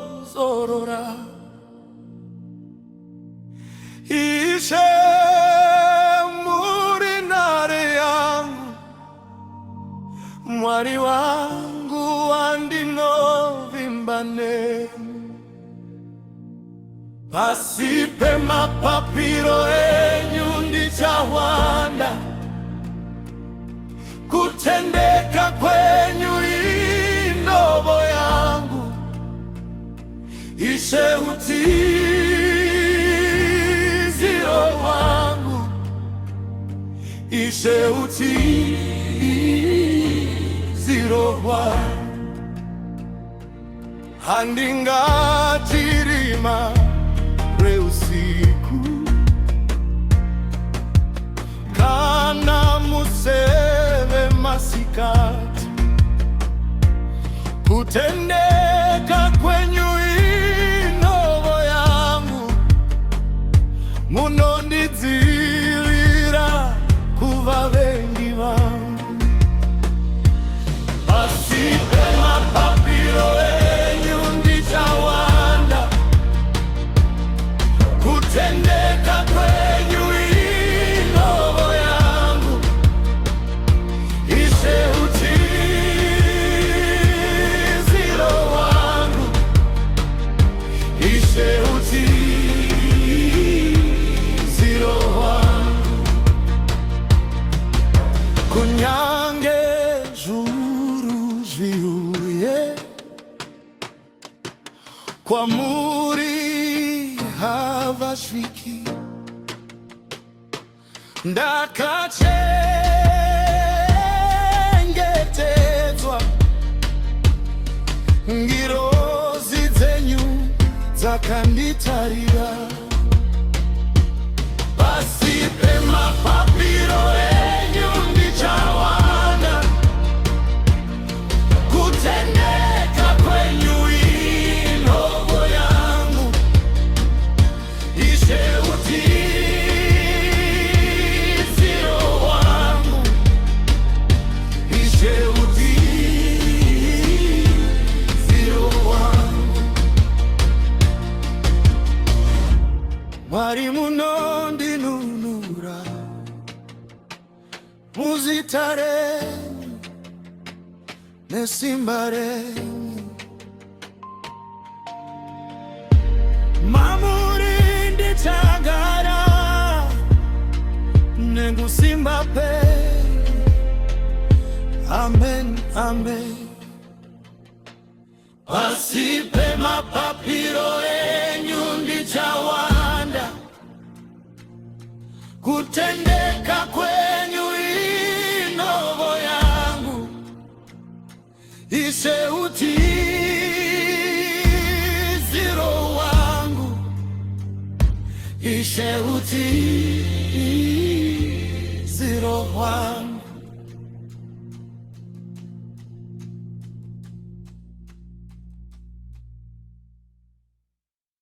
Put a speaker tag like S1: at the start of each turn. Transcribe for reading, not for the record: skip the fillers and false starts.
S1: ndinozorora ishe muri ntare yangu, mwari wangu wandinovimbane. Pasi pemapapiro enyu ndichawanda, kutendeka kwenyu indobo yangu, ishe utiziro wangu, ishe utiziro wangu. Handingatirima reusiku kana museve masikati, kutendeka kwenyu indobo yangu, munondidzivira kuva vengi vangu. Pasi pemapapiro enyu ndichawanda, kutendeka kwenyu indobo yangu, ishe utiziro wangu, ishe utiziro wangu. Kunyange juru zviuye, kwamuri havasviki, ndakachengetedzwa ngirozi dzenyu dzakanditarira. Pasi pemapapiro enyu ndichawanda, kutendeka kwenyu indobo yangu, ishe utiziro wangu, ishe utiziro wangu. Mwari munondinunura muzita renyu nesimba renyu, mamurinditsagara nekusimba penyu. Amen, amen. Pasi pemapapiro enyu ndichawanda, kutendeka kwenyu indobo yangu, ishe utiziro wangu, ishe utiziro